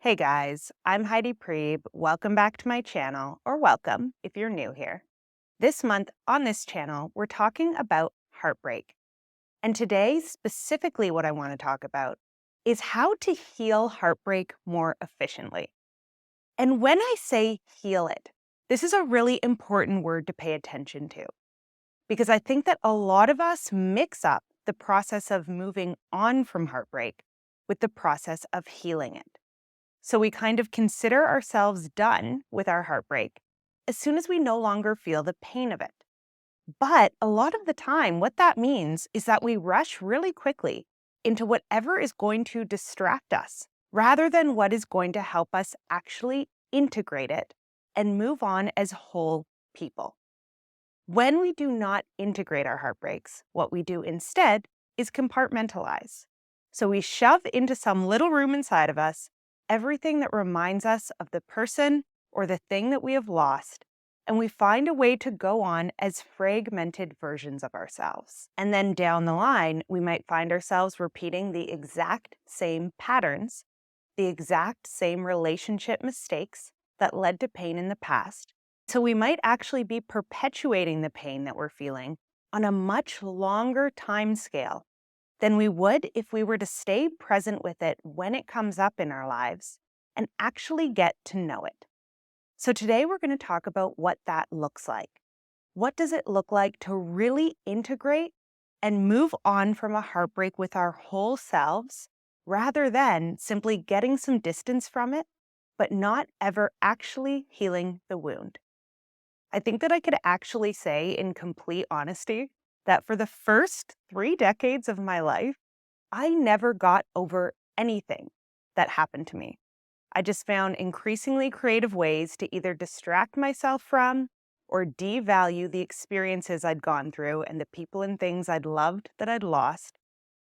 Hey guys, I'm Heidi Prieb. Welcome back to my channel, or welcome if you're new here. This month on this channel, we're talking about heartbreak. And today, specifically, what I want to talk about is how to heal heartbreak more efficiently. And when I say heal it, this is a really important word to pay attention to because I think that a lot of us mix up the process of moving on from heartbreak with the process of healing it. So we kind of consider ourselves done with our heartbreak as soon as we no longer feel the pain of it. But a lot of the time, what that means is that we rush really quickly into whatever is going to distract us rather than what is going to help us actually integrate it and move on as whole people. When we do not integrate our heartbreaks, what we do instead is compartmentalize. So we shove into some little room inside of us everything that reminds us of the person or the thing that we have lost, and we find a way to go on as fragmented versions of ourselves. And then down the line, we might find ourselves repeating the exact same patterns, the exact same relationship mistakes that led to pain in the past. So we might actually be perpetuating the pain that we're feeling on a much longer time scale than we would if we were to stay present with it when it comes up in our lives and actually get to know it. So today we're going to talk about what that looks like. What does it look like to really integrate and move on from a heartbreak with our whole selves rather than simply getting some distance from it, but not ever actually healing the wound? I think that I could actually say in complete honesty that for the first 3 decades of my life, I never got over anything that happened to me. I just found increasingly creative ways to either distract myself from or devalue the experiences I'd gone through and the people and things I'd loved that I'd lost.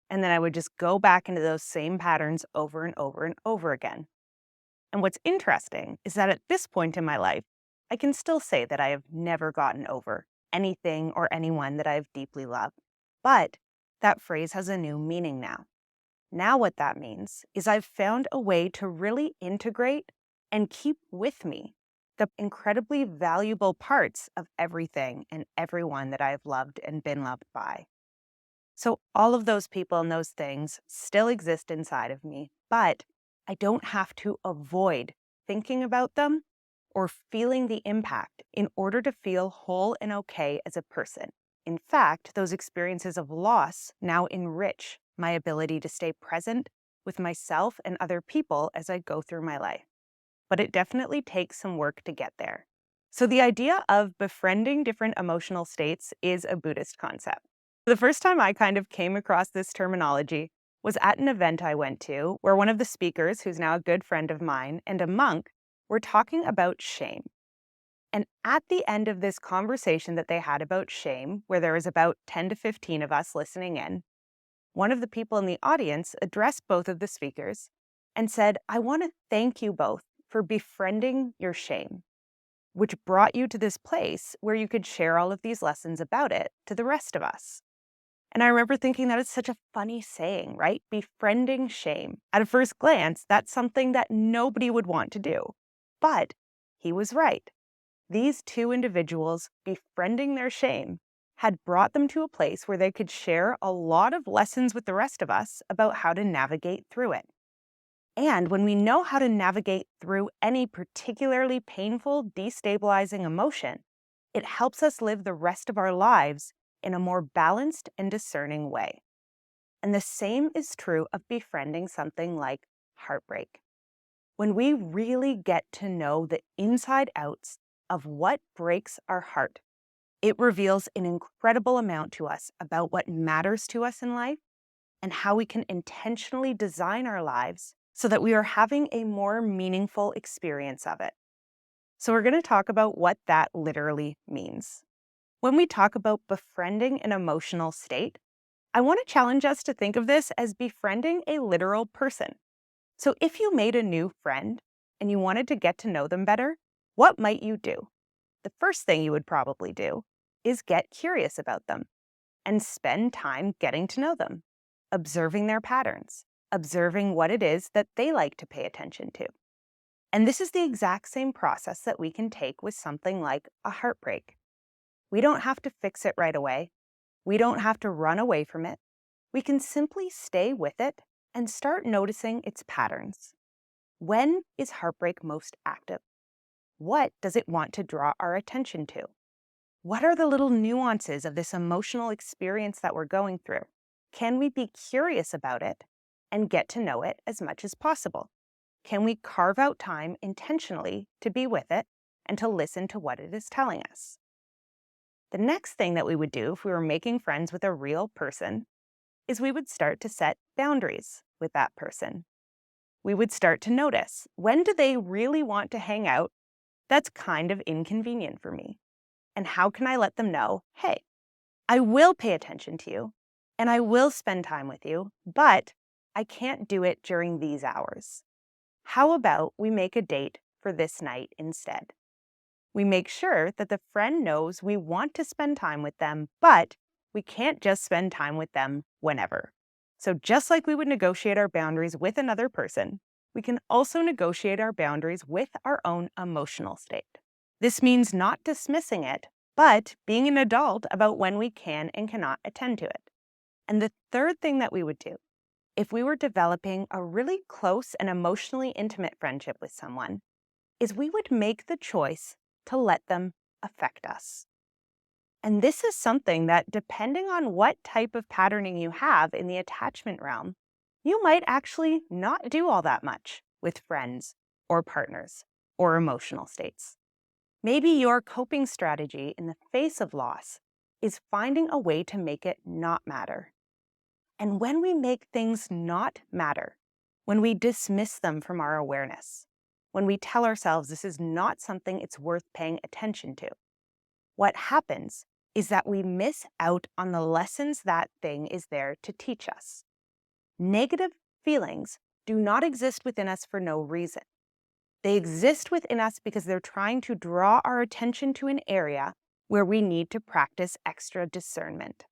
And then I would just go back into those same patterns over and over and over again. And what's interesting is that at this point in my life, I can still say that I have never gotten over anything or anyone that I've deeply loved. But that phrase has a new meaning now. Now, what that means is I've found a way to really integrate and keep with me the incredibly valuable parts of everything and everyone that I've loved and been loved by. So, all of those people and those things still exist inside of me, but I don't have to avoid thinking about them or feeling the impact in order to feel whole and okay as a person. In fact, those experiences of loss now enrich my ability to stay present with myself and other people as I go through my life. But it definitely takes some work to get there. So, the idea of befriending different emotional states is a Buddhist concept. The first time I kind of came across this terminology was at an event I went to where one of the speakers, who's now a good friend of mine, and a monk were talking about shame. And at the end of this conversation that they had about shame, where there was about 10 to 15 of us listening in, one of the people in the audience addressed both of the speakers and said, "I want to thank you both for befriending your shame, which brought you to this place where you could share all of these lessons about it to the rest of us." And I remember thinking that is such a funny saying, right? Befriending shame. At a first glance, that's something that nobody would want to do. But he was right. These two individuals befriending their shame had brought them to a place where they could share a lot of lessons with the rest of us about how to navigate through it. And when we know how to navigate through any particularly painful, destabilizing emotion, it helps us live the rest of our lives in a more balanced and discerning way. And the same is true of befriending something like heartbreak. When we really get to know the inside outs of what breaks our heart, it reveals an incredible amount to us about what matters to us in life and how we can intentionally design our lives so that we are having a more meaningful experience of it. So we're going to talk about what that literally means. When we talk about befriending an emotional state, I want to challenge us to think of this as befriending a literal person. So if you made a new friend and you wanted to get to know them better, what might you do? The first thing you would probably do is get curious about them and spend time getting to know them, observing their patterns, observing what it is that they like to pay attention to. And this is the exact same process that we can take with something like a heartbreak. We don't have to fix it right away. We don't have to run away from it. We can simply stay with it and start noticing its patterns. When is heartbreak most active? What does it want to draw our attention to? What are the little nuances of this emotional experience that we're going through? Can we be curious about it and get to know it as much as possible? Can we carve out time intentionally to be with it and to listen to what it is telling us? The next thing that we would do if we were making friends with a real person is we would start to set boundaries with that person. We would start to notice, when do they really want to hang out that's kind of inconvenient for me? And how can I let them know, hey, I will pay attention to you and I will spend time with you, but I can't do it during these hours. How about we make a date for this night instead? We make sure that the friend knows we want to spend time with them, but we can't just spend time with them whenever. So just like we would negotiate our boundaries with another person, we can also negotiate our boundaries with our own emotional state. This means not dismissing it, but being an adult about when we can and cannot attend to it. And the third thing that we would do, if we were developing a really close and emotionally intimate friendship with someone, is we would make the choice to let them affect us. And this is something that, depending on what type of patterning you have in the attachment realm, you might actually not do all that much with friends or partners or emotional states. Maybe your coping strategy in the face of loss is finding a way to make it not matter. And when we make things not matter, when we dismiss them from our awareness, when we tell ourselves this is not something it's worth paying attention to, what happens is that we miss out on the lessons that thing is there to teach us. Negative feelings do not exist within us for no reason. They exist within us because they're trying to draw our attention to an area where we need to practice extra discernment.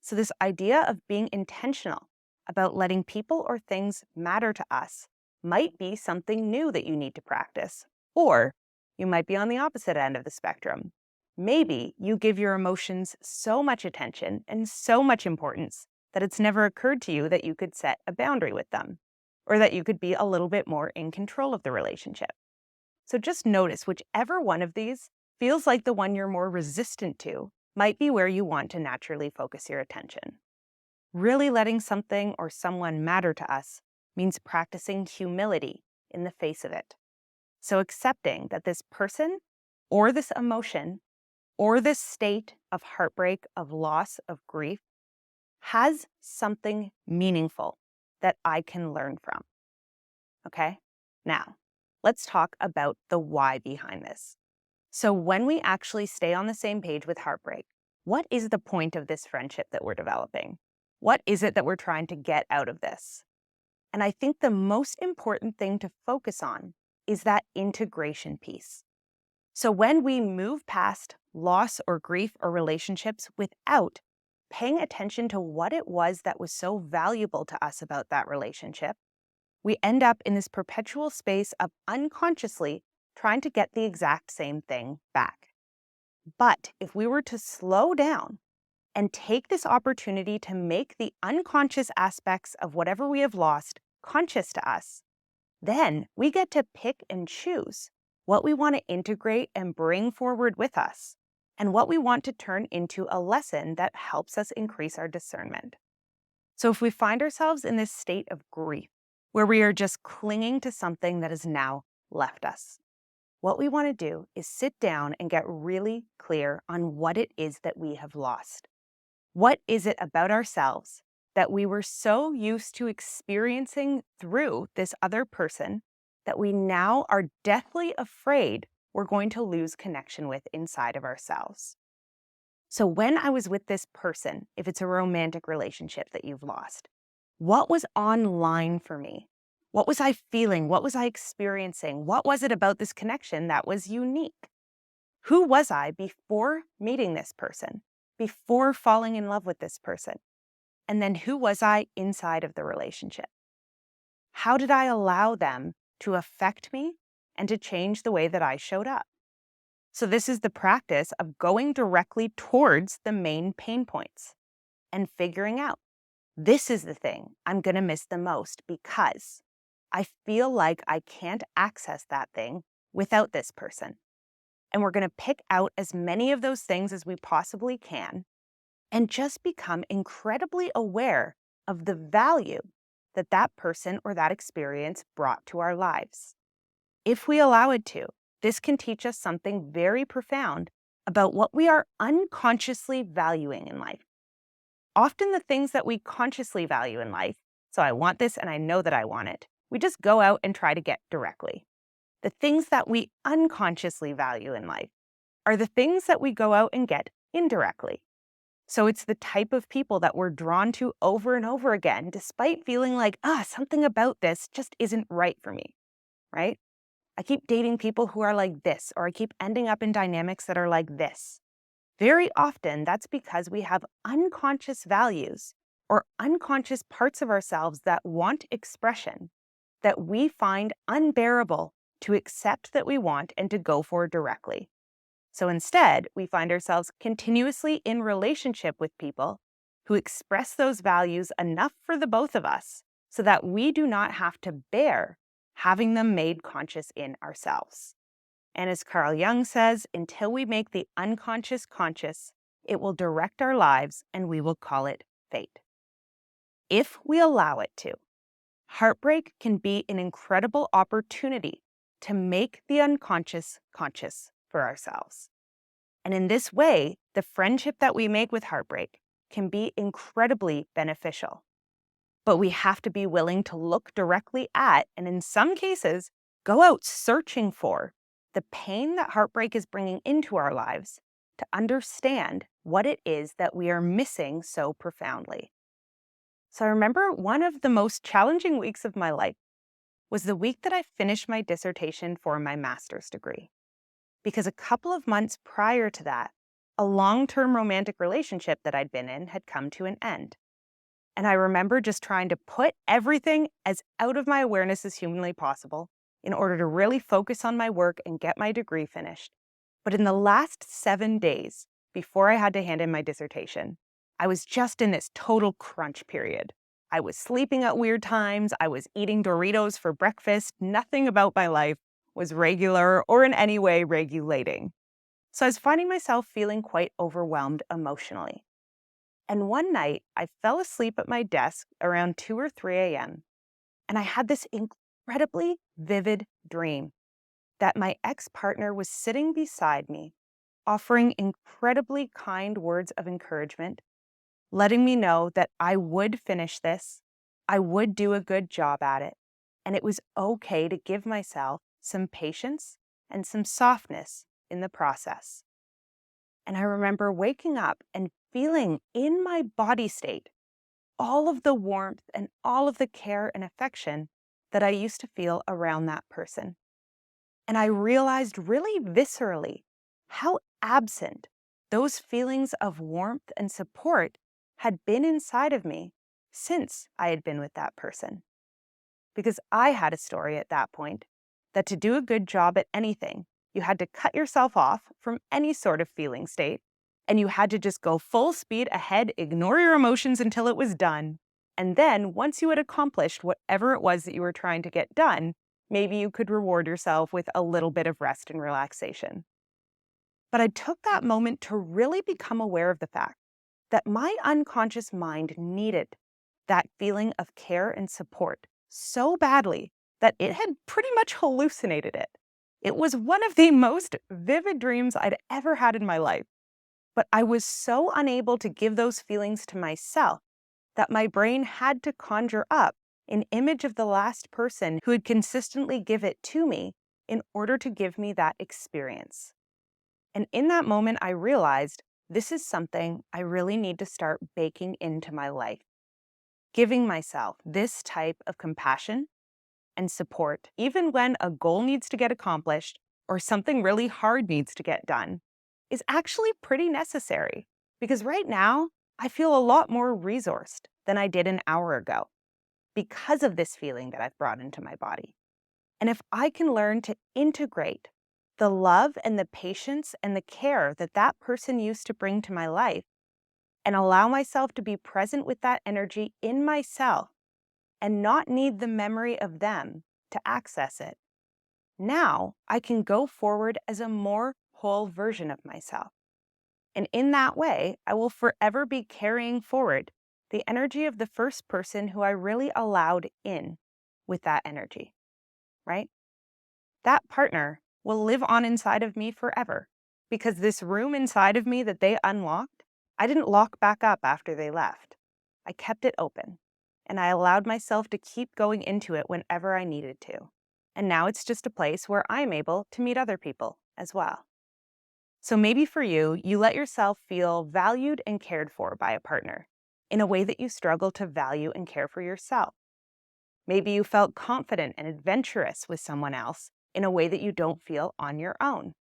So this idea of being intentional about letting people or things matter to us might be something new that you need to practice. Or you might be on the opposite end of the spectrum. Maybe you give your emotions so much attention and so much importance that it's never occurred to you that you could set a boundary with them, or that you could be a little bit more in control of the relationship. So just notice whichever one of these feels like the one you're more resistant to might be where you want to naturally focus your attention. Really letting something or someone matter to us means practicing humility in the face of it. So accepting that this person or this emotion or this state of heartbreak, of loss, of grief has something meaningful that I can learn from. Okay? Now, let's talk about the why behind this. So when we actually stay on the same page with heartbreak, what is the point of this friendship that we're developing? What is it that we're trying to get out of this? And I think the most important thing to focus on is that integration piece. So when we move past loss or grief or relationships without paying attention to what it was that was so valuable to us about that relationship, we end up in this perpetual space of unconsciously trying to get the exact same thing back. But if we were to slow down and take this opportunity to make the unconscious aspects of whatever we have lost conscious to us, then we get to pick and choose what we want to integrate and bring forward with us, and what we want to turn into a lesson that helps us increase our discernment. So if we find ourselves in this state of grief, where we are just clinging to something that has now left us, what we want to do is sit down and get really clear on what it is that we have lost. What is it about ourselves that we were so used to experiencing through this other person that we now are deathly afraid we're going to lose connection with inside of ourselves? So when I was with this person, if it's a romantic relationship that you've lost, what was online for me? What was I feeling? What was I experiencing? What was it about this connection that was unique? Who was I before meeting this person, before falling in love with this person? And then who was I inside of the relationship? How did I allow them to affect me and to change the way that I showed up. So, this is the practice of going directly towards the main pain points and figuring out this is the thing I'm going to miss the most because I feel like I can't access that thing without this person. And we're going to pick out as many of those things as we possibly can and just become incredibly aware of the value that that person or that experience brought to our lives. If we allow it to, this can teach us something very profound about what we are unconsciously valuing in life. Often the things that we consciously value in life, so I want this and I know that I want it, we just go out and try to get directly. The things that we unconsciously value in life are the things that we go out and get indirectly. So it's the type of people that we're drawn to over and over again, despite feeling like, something about this just isn't right for me, right? I keep dating people who are like this, or I keep ending up in dynamics that are like this. Very often, that's because we have unconscious values or unconscious parts of ourselves that want expression that we find unbearable to accept that we want and to go for directly. So instead, we find ourselves continuously in relationship with people who express those values enough for the both of us so that we do not have to bear having them made conscious in ourselves. And as Carl Jung says, until we make the unconscious conscious, it will direct our lives and we will call it fate. If we allow it to, heartbreak can be an incredible opportunity to make the unconscious conscious for ourselves. And in this way, the friendship that we make with heartbreak can be incredibly beneficial. But we have to be willing to look directly at, and in some cases, go out searching for the pain that heartbreak is bringing into our lives to understand what it is that we are missing so profoundly. So I remember one of the most challenging weeks of my life was the week that I finished my dissertation for my master's degree. Because a couple of months prior to that, a long-term romantic relationship that I'd been in had come to an end. And I remember just trying to put everything as out of my awareness as humanly possible in order to really focus on my work and get my degree finished. But in the last 7 days before I had to hand in my dissertation, I was just in this total crunch period. I was sleeping at weird times. I was eating Doritos for breakfast. Nothing about my life was regular or in any way regulating. So I was finding myself feeling quite overwhelmed emotionally. And one night, I fell asleep at my desk around 2 or 3 a.m., and I had this incredibly vivid dream that my ex-partner was sitting beside me, offering incredibly kind words of encouragement, letting me know that I would finish this, I would do a good job at it, and it was okay to give myself some patience and some softness in the process. And I remember waking up and feeling in my body state all of the warmth and all of the care and affection that I used to feel around that person. And I realized really viscerally how absent those feelings of warmth and support had been inside of me since I had been with that person. Because I had a story at that point that to do a good job at anything, you had to cut yourself off from any sort of feeling state, and you had to just go full speed ahead, ignore your emotions until it was done. And then once you had accomplished whatever it was that you were trying to get done, maybe you could reward yourself with a little bit of rest and relaxation. But I took that moment to really become aware of the fact that my unconscious mind needed that feeling of care and support so badly that it had pretty much hallucinated it. It was one of the most vivid dreams I'd ever had in my life. But I was so unable to give those feelings to myself that my brain had to conjure up an image of the last person who had consistently give it to me in order to give me that experience. And in that moment, I realized this is something I really need to start baking into my life. Giving myself this type of compassion and support, even when a goal needs to get accomplished or something really hard needs to get done, is actually pretty necessary. Because right now, I feel a lot more resourced than I did an hour ago because of this feeling that I've brought into my body. And if I can learn to integrate the love and the patience and the care that that person used to bring to my life and allow myself to be present with that energy in myself and not need the memory of them to access it, now I can go forward as a more whole version of myself. And in that way, I will forever be carrying forward the energy of the first person who I really allowed in with that energy, right? That partner will live on inside of me forever because this room inside of me that they unlocked, I didn't lock back up after they left. I kept it open and I allowed myself to keep going into it whenever I needed to. And now it's just a place where I'm able to meet other people as well. So maybe for you, you let yourself feel valued and cared for by a partner in a way that you struggle to value and care for yourself. Maybe you felt confident and adventurous with someone else in a way that you don't feel on your own.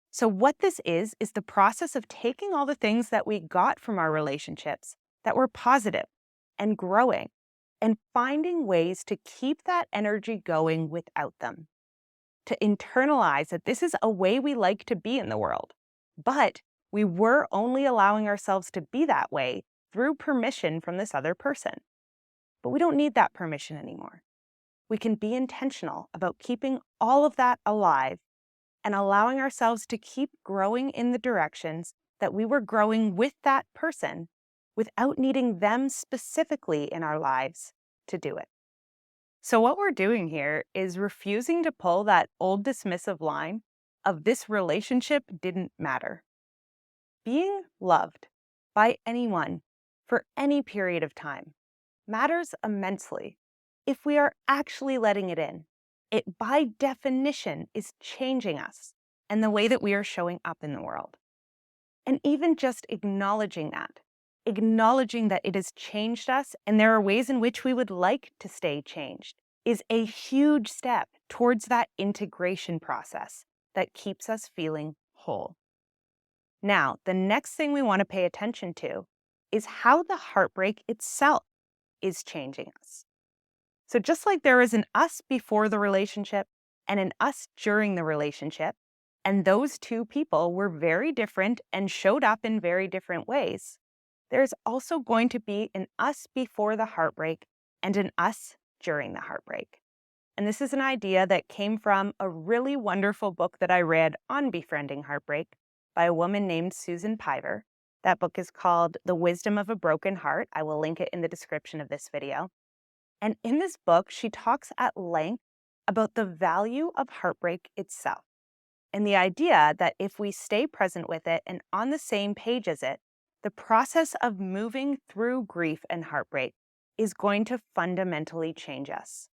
So what this is the process of taking all the things that we got from our relationships that were positive and growing and finding ways to keep that energy going without them. To internalize that this is a way we like to be in the world, but we were only allowing ourselves to be that way through permission from this other person. But we don't need that permission anymore. We can be intentional about keeping all of that alive and allowing ourselves to keep growing in the directions that we were growing with that person without needing them specifically in our lives to do it. So what we're doing here is refusing to pull that old dismissive line of this relationship didn't matter. Being loved by anyone for any period of time matters immensely if we are actually letting it in. It, by definition, is changing us and the way that we are showing up in the world. And even just acknowledging that it has changed us and there are ways in which we would like to stay changed, is a huge step towards that integration process that keeps us feeling whole. Now, the next thing we want to pay attention to is how the heartbreak itself is changing us. So just like there is an us before the relationship and an us during the relationship, and those two people were very different and showed up in very different ways, there's also going to be an us before the heartbreak and an us during the heartbreak. And this is an idea that came from a really wonderful book that I read on befriending heartbreak by a woman named Susan Piver. That book is called The Wisdom of a Broken Heart. I will link it in the description of this video. And in this book, she talks at length about the value of heartbreak itself and the idea that if we stay present with it and on the same page as it, the process of moving through grief and heartbreak is going to fundamentally change us.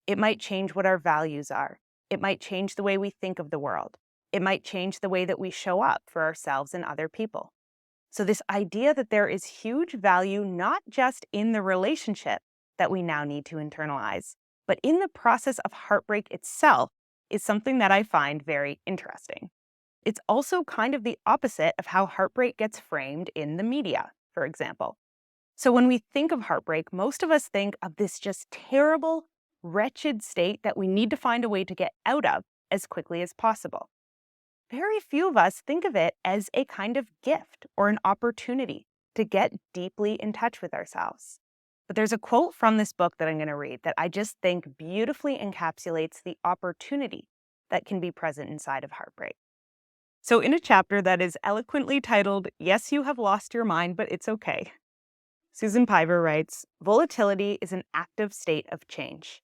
It might change what our values are. It might change the way we think of the world. It might change the way that we show up for ourselves and other people. So this idea that there is huge value not just in the relationship that we now need to internalize, but in the process of heartbreak itself is something that I find very interesting. It's also kind of the opposite of how heartbreak gets framed in the media, for example. So when we think of heartbreak, most of us think of this just terrible, wretched state that we need to find a way to get out of as quickly as possible. Very few of us think of it as a kind of gift or an opportunity to get deeply in touch with ourselves. But there's a quote from this book that I'm going to read that I just think beautifully encapsulates the opportunity that can be present inside of heartbreak. So in a chapter that is eloquently titled, "Yes, You Have Lost Your Mind, but It's Okay," Susan Piver writes, "Volatility is an active state of change.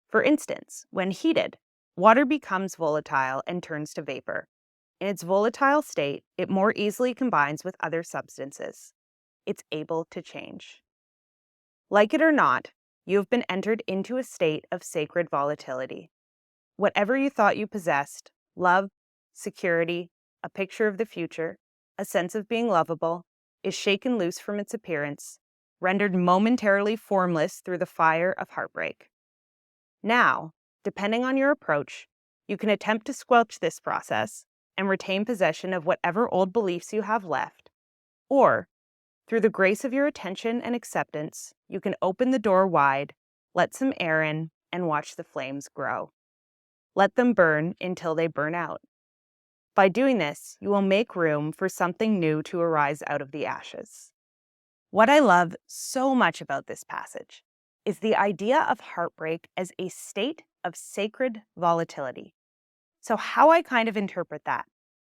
For instance, when heated, water becomes volatile and turns to vapor. In its volatile state, it more easily combines with other substances. It's able to change. Like it or not, you have been entered into a state of sacred volatility. Whatever you thought you possessed, love, security, a picture of the future, a sense of being lovable, is shaken loose from its appearance, rendered momentarily formless through the fire of heartbreak. Now, depending on your approach, you can attempt to squelch this process and retain possession of whatever old beliefs you have left, or through the grace of your attention and acceptance, you can open the door wide, let some air in, and watch the flames grow." Let them burn until they burn out. By doing this, you will make room for something new to arise out of the ashes. What I love so much about this passage is the idea of heartbreak as a state of sacred volatility. So, how I kind of interpret that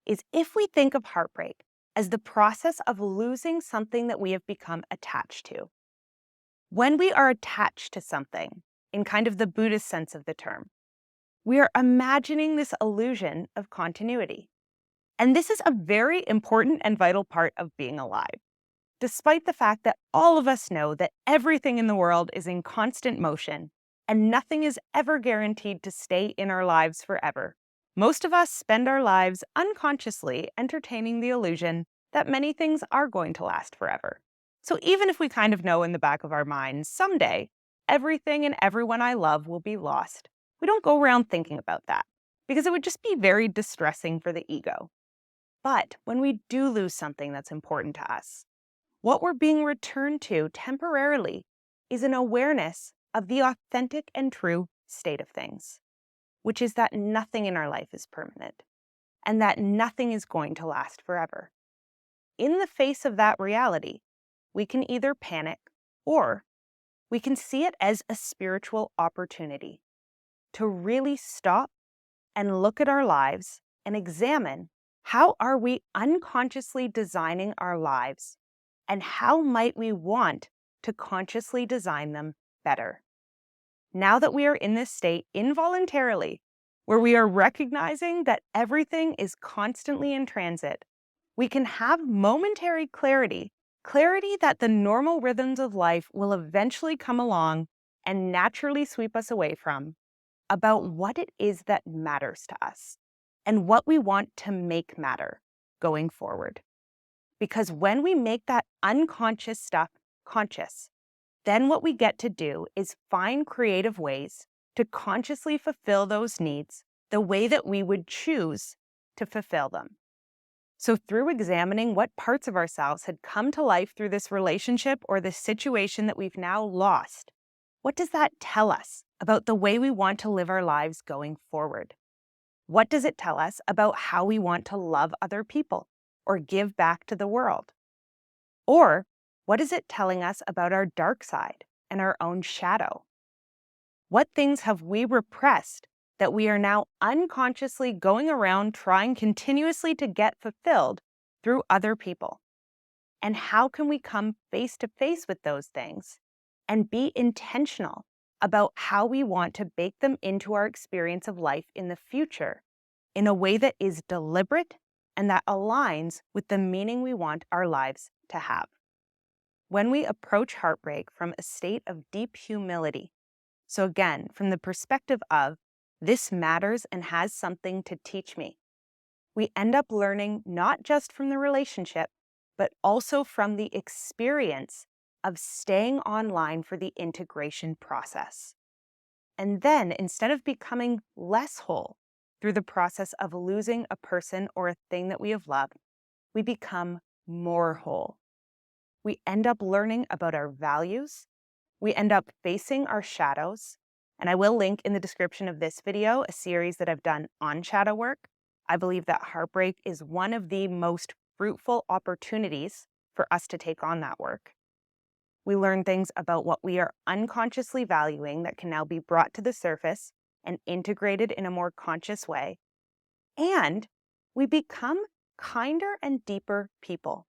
is if we think of heartbreak as the process of losing something that we have become attached to. When we are attached to something, in kind of the Buddhist sense of the term, we are imagining this illusion of continuity. And this is a very important and vital part of being alive. Despite the fact that all of us know that everything in the world is in constant motion and nothing is ever guaranteed to stay in our lives forever, most of us spend our lives unconsciously entertaining the illusion that many things are going to last forever. So even if we kind of know in the back of our minds someday everything and everyone I love will be lost, we don't go around thinking about that because it would just be very distressing for the ego. But when we do lose something that's important to us, what we're being returned to temporarily is an awareness of the authentic and true state of things, which is that nothing in our life is permanent and that nothing is going to last forever. In the face of that reality, we can either panic or we can see it as a spiritual opportunity to really stop and look at our lives and examine how are we unconsciously designing our lives and how might we want to consciously design them better. Now that we are in this state involuntarily, where we are recognizing that everything is constantly in transit, we can have momentary clarity that the normal rhythms of life will eventually come along and naturally sweep us away from, about what it is that matters to us and what we want to make matter going forward. Because when we make that unconscious stuff conscious, then what we get to do is find creative ways to consciously fulfill those needs the way that we would choose to fulfill them. So through examining what parts of ourselves had come to life through this relationship or this situation that we've now lost, what does that tell us about the way we want to live our lives going forward? What does it tell us about how we want to love other people or give back to the world? Or what is it telling us about our dark side and our own shadow? What things have we repressed that we are now unconsciously going around trying continuously to get fulfilled through other people? And how can we come face to face with those things and be intentional about how we want to bake them into our experience of life in the future in a way that is deliberate and that aligns with the meaning we want our lives to have? When we approach heartbreak from a state of deep humility, so again, from the perspective of, this matters and has something to teach me, we end up learning not just from the relationship, but also from the experience of staying online for the integration process. And then, instead of becoming less whole through the process of losing a person or a thing that we have loved, we become more whole. We end up learning about our values. We end up facing our shadows. And I will link in the description of this video a series that I've done on shadow work. I believe that heartbreak is one of the most fruitful opportunities for us to take on that work. We learn things about what we are unconsciously valuing that can now be brought to the surface and integrated in a more conscious way. And we become kinder and deeper people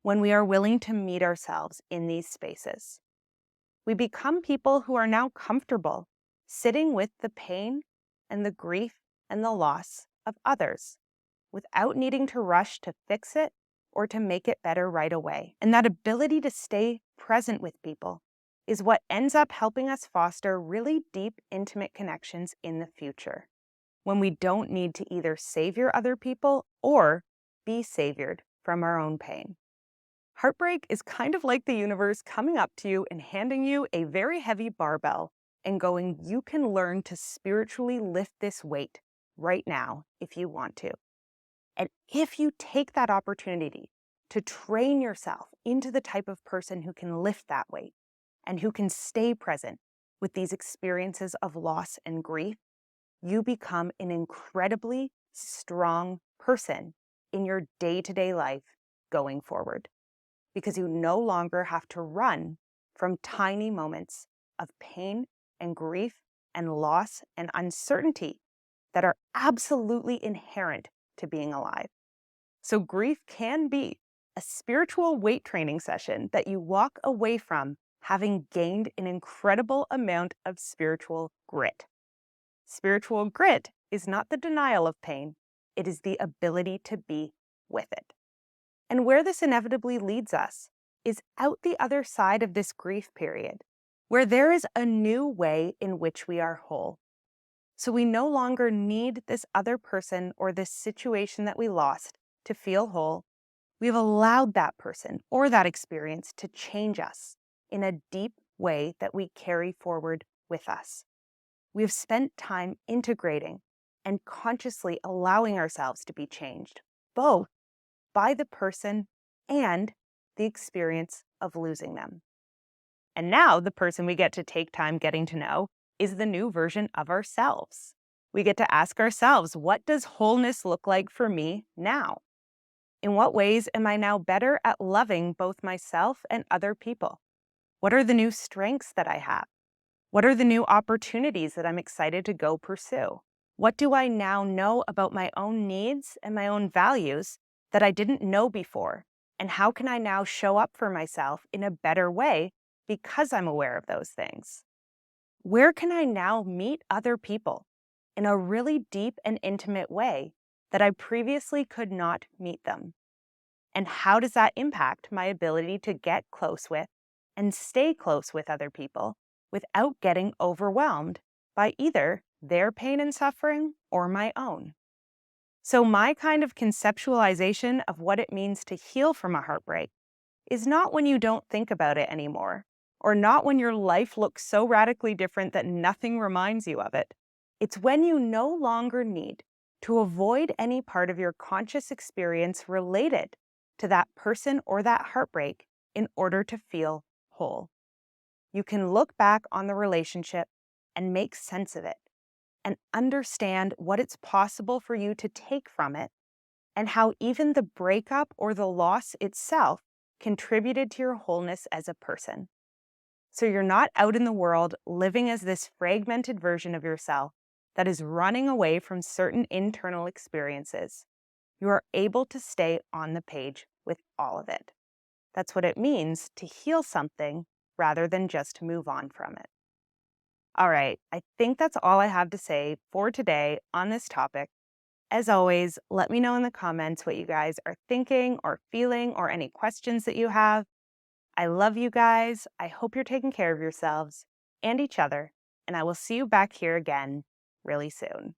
when we are willing to meet ourselves in these spaces. We become people who are now comfortable sitting with the pain and the grief and the loss of others without needing to rush to fix it or to make it better right away. And that ability to stay present with people is what ends up helping us foster really deep, intimate connections in the future, when we don't need to either savior other people or be saviored from our own pain. Heartbreak is kind of like the universe coming up to you and handing you a very heavy barbell and going, you can learn to spiritually lift this weight right now if you want to. And if you take that opportunity to train yourself into the type of person who can lift that weight and who can stay present with these experiences of loss and grief, you become an incredibly strong person in your day-to-day life going forward, because you no longer have to run from tiny moments of pain and grief and loss and uncertainty that are absolutely inherent to being alive. So grief can be a spiritual weight training session that you walk away from having gained an incredible amount of spiritual grit. Spiritual grit is not the denial of pain, it is the ability to be with it. And where this inevitably leads us is out the other side of this grief period, where there is a new way in which we are whole. So we no longer need this other person or this situation that we lost to feel whole. We've allowed that person or that experience to change us in a deep way that we carry forward with us. We've spent time integrating and consciously allowing ourselves to be changed, both by the person and the experience of losing them. And now the person we get to take time getting to know is the new version of ourselves. We get to ask ourselves, what does wholeness look like for me now? In what ways am I now better at loving both myself and other people? What are the new strengths that I have? What are the new opportunities that I'm excited to go pursue? What do I now know about my own needs and my own values that I didn't know before? And how can I now show up for myself in a better way because I'm aware of those things? Where can I now meet other people in a really deep and intimate way that I previously could not meet them? And how does that impact my ability to get close with and stay close with other people without getting overwhelmed by either their pain and suffering or my own? So my kind of conceptualization of what it means to heal from a heartbreak is not when you don't think about it anymore, or not when your life looks so radically different that nothing reminds you of it. It's when you no longer need to avoid any part of your conscious experience related to that person or that heartbreak in order to feel whole. You can look back on the relationship and make sense of it and understand what it's possible for you to take from it and how even the breakup or the loss itself contributed to your wholeness as a person. So you're not out in the world living as this fragmented version of yourself that is running away from certain internal experiences. You are able to stay on the page with all of it. That's what it means to heal something rather than just move on from it. All right, I think that's all I have to say for today on this topic. As always, let me know in the comments what you guys are thinking or feeling or any questions that you have. I love you guys. I hope you're taking care of yourselves and each other, and I will see you back here again really soon.